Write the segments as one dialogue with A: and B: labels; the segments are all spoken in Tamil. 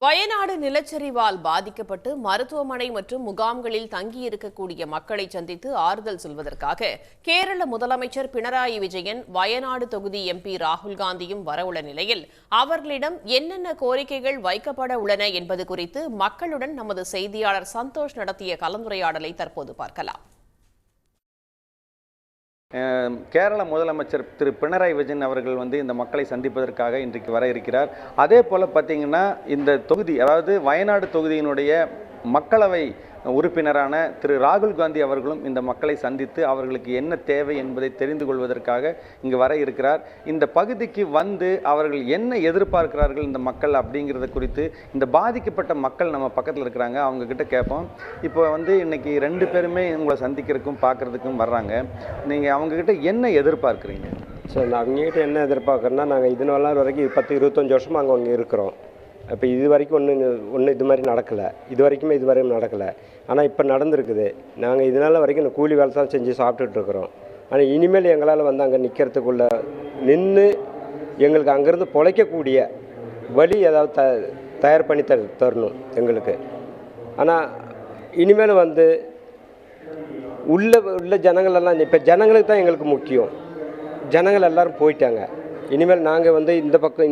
A: வயநாடு நிலச்சரிவால் பாதிக்கப்பட்டு மருத்துவமனை மற்றும் முகாம்களில் தங்கியிருக்கக்கூடிய மக்களை சந்தித்து ஆறுதல் சொல்வதற்காக கேரள முதலமைச்சர் பினராயி விஜயன் வயநாடு தொகுதி எம்பி ராகுல் காந்தியும் வரவுள்ள நிலையில் அவர்களிடம் என்னென்ன கோரிக்கைகள் வைக்கப்பட உள்ளன என்பது குறித்து மக்களுடன் நமது செய்தியாளர் சந்தோஷ் நடத்திய கலந்துரையாடலை தற்போது பார்க்கலாம்.
B: கேரள முதலமைச்சர் திரு பினராயி விஜயன் அவர்கள் இந்த மக்களை சந்திப்பதற்காக இன்றைக்கு வர இருக்கிறார். அதே போல் பார்த்தீங்கன்னா இந்த தொகுதி, அதாவது வயநாடு தொகுதியினுடைய மக்களவை உறுப்பினரான திரு ராகுல் காந்தி அவர்களும் இந்த மக்களை சந்தித்து அவர்களுக்கு என்ன தேவை என்பதை தெரிந்து கொள்வதற்காக இங்கு வர இருக்கிறார். இந்த பகுதிக்கு வந்து அவர்கள் என்ன எதிர்பார்க்கிறார்கள் இந்த மக்கள் அப்படிங்கிறத குறித்து இந்த பாதிக்கப்பட்ட மக்கள் நம்ம பக்கத்தில் இருக்கிறாங்க, அவங்க கிட்ட கேட்போம். இப்போ இன்னைக்கு ரெண்டு பேருமே உங்களை சந்திக்கிறதுக்கும் பார்க்குறதுக்கும் வர்றாங்க. நீங்கள் அவங்கக்கிட்ட என்ன எதிர்பார்க்குறீங்க?
C: சார், அவங்ககிட்ட என்ன எதிர்பார்க்குறோன்னா, நாங்கள் இது நாள் வரைக்கும் 10-25 வருஷமாக அங்கே இருக்கிறோம். இப்போ இது வரைக்கும் ஒன்று இது மாதிரி நடக்கலை, இது வரைக்கும் நடக்கலை. ஆனால் இப்போ நடந்திருக்குது. நாங்கள் இதனால் வரைக்கும் இந்த கூலி வேலை தான் செஞ்சு சாப்பிட்டுட்ருக்குறோம். ஆனால் இனிமேல் எங்களால் அங்கே நிற்கிறதுக்குள்ள நின்று எங்களுக்கு அங்கேருந்து பொழைக்கக்கூடிய வழி ஏதாவது தயார் பண்ணி தரணும் எங்களுக்கு. ஆனால் இனிமேல் உள்ள ஜனங்களெல்லாம் இப்போ ஜனங்களுக்கு தான் எங்களுக்கு முக்கியம். ஜனங்கள் எல்லோரும் போயிட்டாங்க. இனிமேல் நாங்கள்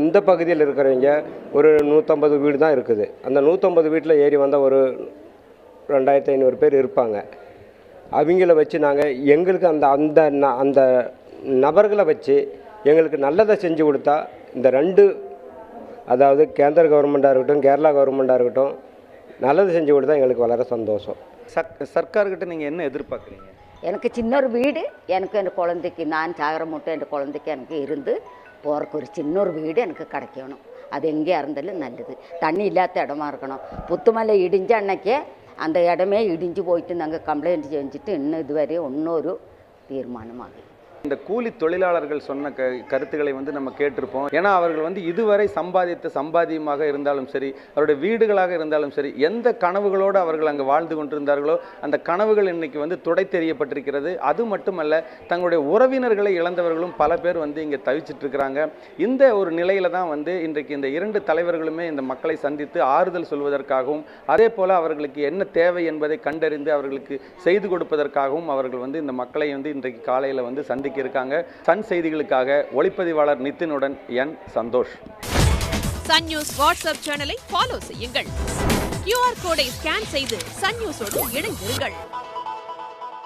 C: இந்த பகுதியில் இருக்கிறவங்க ஒரு 150 வீடு தான் இருக்குது. அந்த 150 வீட்டில் ஏறி வந்தால் ஒரு 2500 பேர் இருப்பாங்க. அவங்கள வச்சு நாங்கள் எங்களுக்கு அந்த நபர்களை வச்சு எங்களுக்கு நல்லதை செஞ்சு கொடுத்தா இந்த ரெண்டு, அதாவது கேந்திர கவர்மெண்ட்டாக இருக்கட்டும், கேரளா கவர்மெண்ட்டாக இருக்கட்டும், நல்லது செஞ்சு கொடுத்தா எங்களுக்கு வளர சந்தோஷம்.
B: சர்க்கார்கிட்ட நீங்கள் என்ன எதிர்பார்க்குறீங்க?
D: எனக்கு சின்ன ஒரு வீடு, எனக்கு என் குழந்தைக்கு நான் சாகிற மட்டும் என் குழந்தைக்கு எனக்கு இருந்து போகிறக்கு ஒரு சின்ன ஒரு வீடு எனக்கு கிடைக்கணும். அது எங்கேயா இருந்தாலும் நல்லது. தண்ணி இல்லாத இடமா இருக்கணும். புத்துமலை இடிஞ்ச அன்னைக்கே அந்த இடமே இடிஞ்சு போயிட்டு நாங்கள் கம்ப்ளைண்ட் செஞ்சுட்டு இன்னும் இதுவரை இன்னொரு தீர்மானமாகும்.
B: இந்த கூலி தொழிலாளர்கள் சொன்ன கருத்துக்களை நம்ம கேட்டிருப்போம். ஏன்னா அவர்கள் இதுவரை சம்பாதித்த சம்பாதியமாக இருந்தாலும் சரி, அவருடைய வீடுகளாக இருந்தாலும் சரி, எந்த கனவுகளோடு அவர்கள் அங்கே வாழ்ந்து கொண்டிருந்தார்களோ அந்த கனவுகள் இன்னைக்கு துடை தெரியப்பட்டிருக்கிறது. அது மட்டுமல்ல, தங்களுடைய உறவினர்களை இழந்தவர்களும் பல பேர் இங்கே தவிச்சிட்டு இருக்கிறாங்க. இந்த ஒரு நிலையில தான் இன்றைக்கு இந்த இரண்டு தலைவர்களுமே இந்த மக்களை சந்தித்து ஆறுதல் சொல்வதற்காகவும், அதே போல அவர்களுக்கு என்ன தேவை என்பதை கண்டறிந்து அவர்களுக்கு செய்து கொடுப்பதற்காகவும் அவர்கள் இந்த மக்களை இன்றைக்கு காலையில் சந்திக்க இருக்காங்க. சன் செய்திகளுக்காக ஒளிப்பதிவாளர் நிதினுடன் என் சந்தோஷ்.
E: சன் நியூஸ் வாட்ஸ்அப் சேனலை ஃபாலோ செய்யுங்கள். QR கோடை ஸ்கேன் செய்து சன் நியூஸோடு இணைந்திருங்கள்.